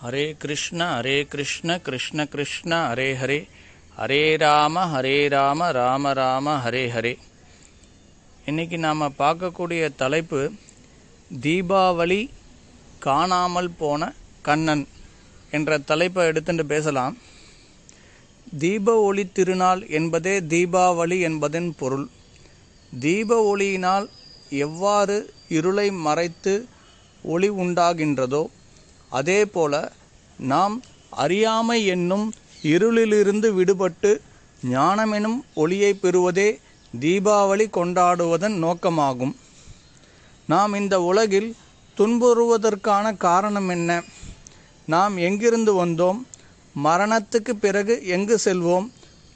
ஹரே கிருஷ்ண கிருஷ்ண கிருஷ்ண ஹரே ஹரே ஹரே ராம ராம ராம ஹரே ஹரே. இன்றைக்கி நாம் பார்க்கக்கூடிய தலைப்பு தீபாவளி காணாமல் போன கண்ணன் என்ற தலைப்பை எடுத்துட்டு பேசலாம். தீப ஒளி திருநாள் என்பதே தீபாவளி என்பதன் பொருள். தீப ஒளியினால் எவ்வாறு இருளை மறைத்து ஒளி உண்டாகின்றதோ அதேபோல நாம் அறியாமை என்னும் இருளிலிருந்து விடுபட்டு ஞானமெனும் ஒளியை பெறுவதே தீபாவளி கொண்டாடுவதன் நோக்கமாகும். நாம் இந்த உலகில் துன்புறுவதற்கான காரணம் என்ன? நாம் எங்கிருந்து வந்தோம்? மரணத்துக்கு பிறகு எங்கு செல்வோம்?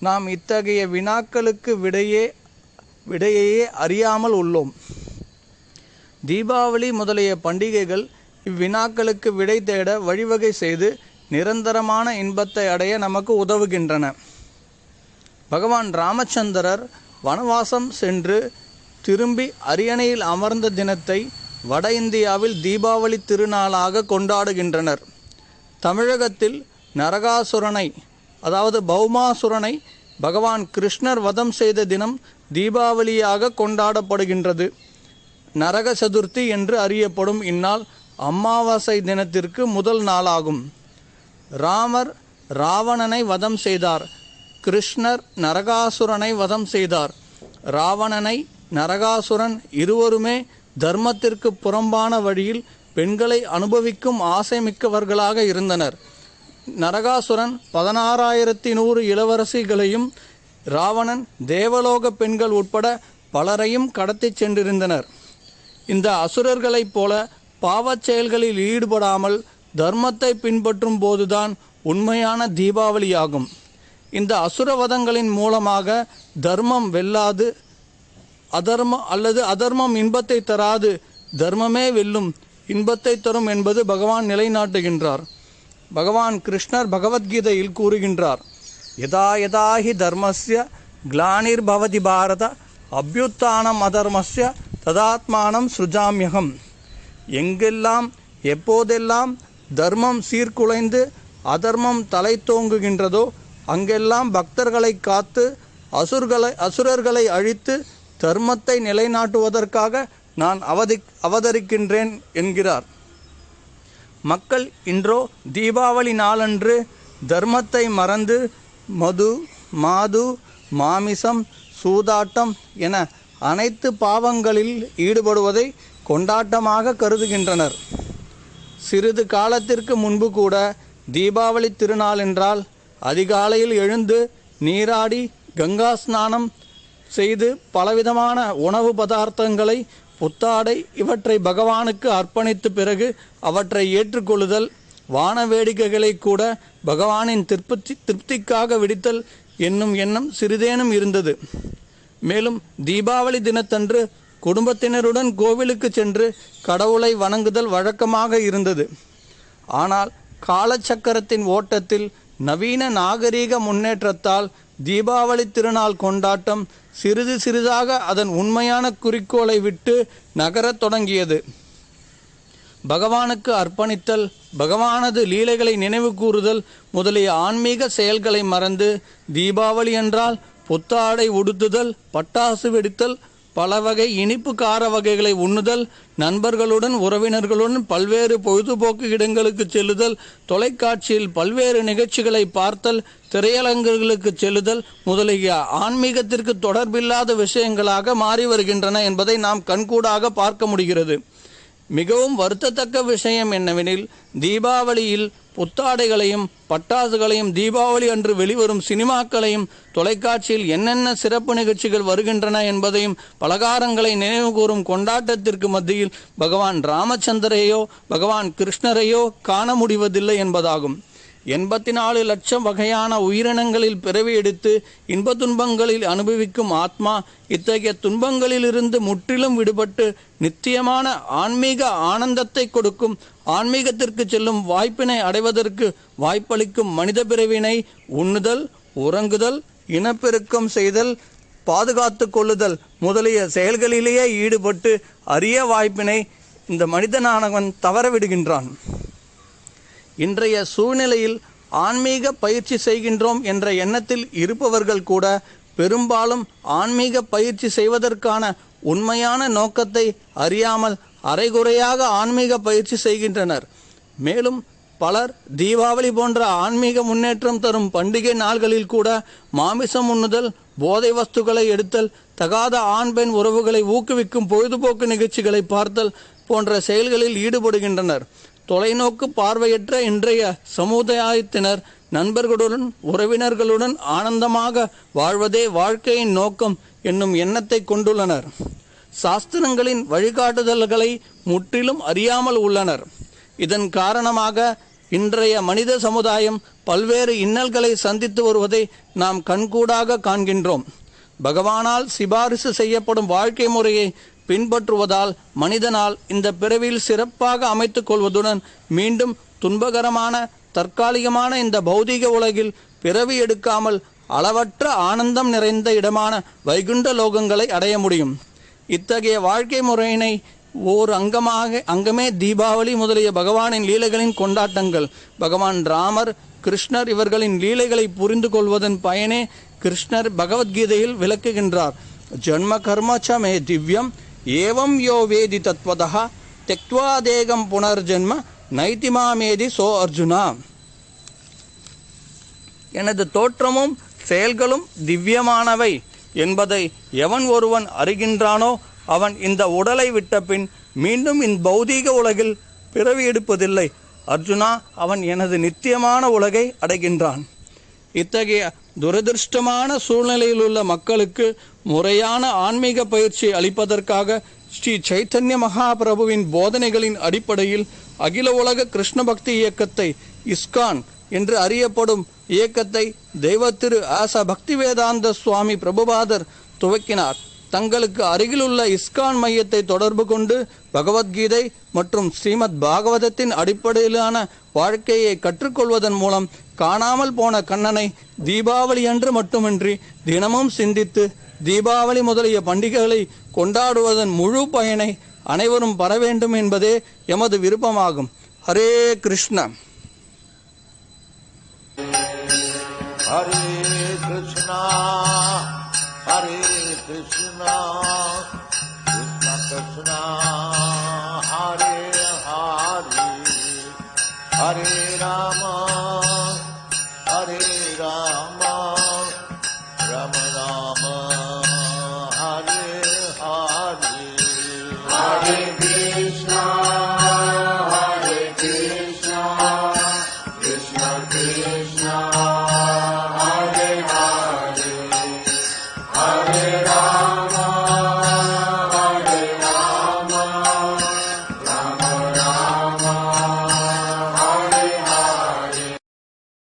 நாம் இத்தகைய வினாக்களுக்கு விடையையே அறியாமல் உள்ளோம். தீபாவளி முதலிய பண்டிகைகள் இவ்வினாக்களுக்கு விடை தேட வழிவகை செய்து நிரந்தரமான இன்பத்தை அடைய நமக்கு உதவுகின்றன. பகவான் ராமச்சந்திரர் வனவாசம் சென்று திரும்பி அரியணையில் அமர்ந்த தினத்தை வட இந்தியாவில் தீபாவளி திருநாளாக கொண்டாடுகின்றனர். தமிழகத்தில் நரகாசுரனை அதாவது பௌமாசுரனை பகவான் கிருஷ்ணர் வதம் செய்த தினம் தீபாவளியாக கொண்டாடப்படுகின்றது. நரக சதுர்த்தி என்று அறியப்படும் இந்நாள் அமாவாசை தினத்திற்கு முதல் நாளாகும். ராமர் ராவணனை வதம் செய்தார். கிருஷ்ணர் நரகாசுரனை வதம் செய்தார். ராவணனை நரகாசுரன் இருவருமே தர்மத்திற்கு புறம்பான வழியில் பெண்களை அனுபவிக்கும் ஆசை மிக்கவர்களாக இருந்தனர். நரகாசுரன் 16,100 இளவரசிகளையும் ராவணன் தேவலோக பெண்கள் உட்பட பலரையும் கடத்தி சென்றிருந்தனர். இந்த அசுரர்களைப் போல பாவச் செயல்களில் ஈடுபடாமல் தர்மத்தை பின்பற்றும் போதுதான் உண்மையான தீபாவளியாகும். இந்த அசுரவதங்களின் மூலமாக தர்மம் வெல்லாது, அதர்மம் இன்பத்தை தராது, தர்மமே வெல்லும், இன்பத்தை தரும் என்பது பகவான் நிலைநாட்டுகின்றார். பகவான் கிருஷ்ணர் பகவத்கீதையில் கூறுகின்றார், யதா யதாஹி தர்மஸ்ய க்ளானிர் பவதி பாரத அபியுத்தானம் அதர்மஸ்ய ததாத்மானம் சுஜாமியகம். எங்கெல்லாம் எப்போதெல்லாம் தர்மம் சீர்குலைந்து அதர்மம் தலை தோங்குகின்றதோ அங்கெல்லாம் பக்தர்களை காத்து அசுரர்களை அழித்து தர்மத்தை நிலைநாட்டுவதற்காக நான் அவதரிக்கின்றேன் என்கிறார். மக்கள் இன்றோ தீபாவளி நாளன்று தர்மத்தை மறந்து மது, மாது, மாமிசம், சூதாட்டம் என அனைத்து பாவங்களில் ஈடுபடுவதை கொண்டாட்டமாக கருதுகின்றனர். சிறிது காலத்திற்கு முன்பு கூட தீபாவளி திருநாள் என்றால் அதிகாலையில் எழுந்து நீராடி கங்கா ஸ்நானம் செய்து பலவிதமான உணவு பதார்த்தங்களை, புத்தாடை இவற்றை பகவானுக்கு அர்ப்பணித்த பிறகு அவற்றை ஏற்றுக்கொள்ளுதல், வான வேடிக்கைகளை கூட பகவானின் திருப்திக்காக விடுத்தல் என்னும் எண்ணம் சிறிதேனும் இருந்தது. மேலும் தீபாவளி தினத்தன்று குடும்பத்தினருடன் கோவிலுக்கு சென்று கடவுளை வணங்குதல் வழக்கமாக இருந்தது. ஆனால் காலச்சக்கரத்தின் ஓட்டத்தில் நவீன நாகரீக முன்னேற்றத்தால் தீபாவளி திருநாள் கொண்டாட்டம் சிறிது சிறிதாக அதன் உண்மையான குறிக்கோளை விட்டு நகரத் தொடங்கியது. பகவானுக்கு அர்ப்பணித்தல், பகவானது லீலைகளை நினைவு கூறுதல் முதலிய ஆன்மீக செயல்களை மறந்து தீபாவளி என்றால் புத்தாடை உடுத்துதல், பட்டாசு வெடித்தல், பல வகை இனிப்பு கார வகைகளை உண்ணுதல், நண்பர்களுடன் உறவினர்களுடன் பல்வேறு பொழுதுபோக்கு இடங்களுக்கு செல்லுதல், தொலைக்காட்சியில் பல்வேறு நிகழ்ச்சிகளை பார்த்தல், திரையரங்குகளுக்கு செல்லுதல் முதலிய ஆன்மீகத்திற்கு தொடர்பில்லாத விஷயங்களாக மாறி வருகின்றன என்பதை நாம் கண்கூடாக பார்க்க முடிகிறது. மிகவும் வருத்தத்தக்க விஷயம் என்னவெனில், தீபாவளியில் புத்தாடைகளையும் பட்டாசுகளையும், தீபாவளி அன்று வெளிவரும் சினிமாக்களையும், தொலைக்காட்சியில் என்னென்ன சிறப்பு நிகழ்ச்சிகள் வருகின்றன என்பதையும், பலகாரங்களை நினைவு கூறும் கொண்டாட்டத்திற்கு மத்தியில் பகவான் ராமச்சந்திரையோ பகவான் கிருஷ்ணரையோ காண முடிவதில்லை என்பதாகும். 84 லட்சம் வகையான உயிரினங்களில் பிறவி எடுத்து இன்ப துன்பங்களில் அனுபவிக்கும் ஆத்மா இத்தகைய துன்பங்களிலிருந்து முற்றிலும் விடுபட்டு நித்தியமான ஆன்மீக ஆனந்தத்தை கொடுக்கும் ஆன்மீகத்திற்கு செல்லும் வாய்ப்பினை அடைவதற்கு வாய்ப்பளிக்கும் மனித பிறவினை உண்ணுதல், உறங்குதல், இனப்பெருக்கம் செய்தல், பாதுகாத்து கொள்ளுதல் முதலிய செயல்களிலேயே ஈடுபட்டு அரிய வாய்ப்பினை இந்த மனிதனானவன் தவறவிடுகின்றான். இன்றைய சூழ்நிலையில் ஆன்மீக பயிற்சி செய்கின்றோம் என்ற எண்ணத்தில் இருப்பவர்கள் கூட பெரும்பாலும் ஆன்மீக பயிற்சி செய்வதற்கான உண்மையான நோக்கத்தை அறியாமல் அரைகுறையாக ஆன்மீக பயிற்சி செய்கின்றனர். மேலும் பலர் தீபாவளி போன்ற ஆன்மீக முன்னேற்றம் தரும் பண்டிகை நாள்களில் கூட மாமிசம் உண்ணுதல், போதை வஸ்துக்களை எடுத்தல், தகாத ஆண் பெண் உறவுகளை ஊக்குவிக்கும் பொழுதுபோக்கு நிகழ்ச்சிகளை பார்த்தல் போன்ற செயல்களில் ஈடுபடுகின்றனர். தொலைநோக்கு பார்வையற்ற இன்றைய சமுதாயத்தினர் நண்பர்களுடன் உறவினர்களுடன் ஆனந்தமாக வாழ்வதே வாழ்க்கையின் நோக்கம் என்னும் எண்ணத்தை கொண்டுள்ளனர். சாஸ்திரங்களின் வழிகாட்டுதல்களை முற்றிலும் அறியாமல் உள்ளனர். இதன் காரணமாக இன்றைய மனித சமுதாயம் பல்வேறு இன்னல்களை சந்தித்து வருவதை நாம் கண்கூடாக காண்கின்றோம். பகவானால் சிபாரிசு செய்யப்படும் வாழ்க்கை முறையை பின்பற்றுவதால் மனிதனால் இந்த பிறவியில் சிறப்பாக அமைத்துக் கொள்வதுடன் மீண்டும் துன்பகரமான தற்காலிகமான இந்த பௌதிக உலகில் பிறவி எடுக்காமல் அளவற்ற ஆனந்தம் நிறைந்த இடமான வைகுண்ட லோகங்களை அடைய முடியும். இத்தகைய வாழ்க்கை முறையினை ஓர் அங்கமே தீபாவளி முதலிய பகவானின் லீலைகளின் கொண்டாட்டங்கள். பகவான் ராமர், கிருஷ்ணர் இவர்களின் லீலைகளை புரிந்து கொள்வதன் பயனே கிருஷ்ணர் பகவத்கீதையில் விளக்குகின்றார். ஜன்ம கர்மச்ச மே திவ்யம் ஏவம் யோ வேதி தத்வதா தெக்வா தேகம் புனர்ஜன்ம நைதிமாமேதி சோ அர்ஜுனா. எனது தோற்றமும் செயல்களும் திவ்யமானவை என்பதை எவன் ஒருவன் அறிகின்றானோ அவன் இந்த உடலை விட்ட பின் மீண்டும் இந்த பௌதீக உலகில் பிறவி எடுப்பதில்லை. அர்ஜுனா, அவன் எனது நித்தியமான உலகை அடைகின்றான். இத்தகைய துரதிருஷ்டமான சூழ்நிலையில் உள்ள மக்களுக்கு முறையான ஆன்மீக பயிற்சி அளிப்பதற்காக ஸ்ரீ சைத்தன்ய மகாபிரபுவின் போதனைகளின் அடிப்படையில் அகில உலக கிருஷ்ண பக்தி இயக்கத்தை, இஸ்கான் என்று அறியப்படும் இயக்கத்தை தெய்வ திரு ஆச பக்திவேதாந்த சுவாமி பிரபுபாதர் துவக்கினார். தங்களுக்கு அருகிலுள்ள இஸ்கான் மையத்தை தொடர்பு கொண்டு பகவத்கீதை மற்றும் ஸ்ரீமத் பாகவதத்தின் அடிப்படையிலான வாழ்க்கையை கற்றுக்கொள்வதன் மூலம் காணாமல் போன கண்ணனை தீபாவளி அன்று மட்டுமின்றி தினமும் சிந்தித்து தீபாவளி முதலிய பண்டிகைகளை கொண்டாடுவதன் முழு பயனை அனைவரும் பெற வேண்டும் என்பதே எமது விருப்பமாகும். ஹரே கிருஷ்ண. ஹரே கிருஷ்ணா ஹரே கிருஷ்ணா கிருஷ்ண கிருஷ்ணா ஹரே ஹரே ஹரே ராம ஹரே ராம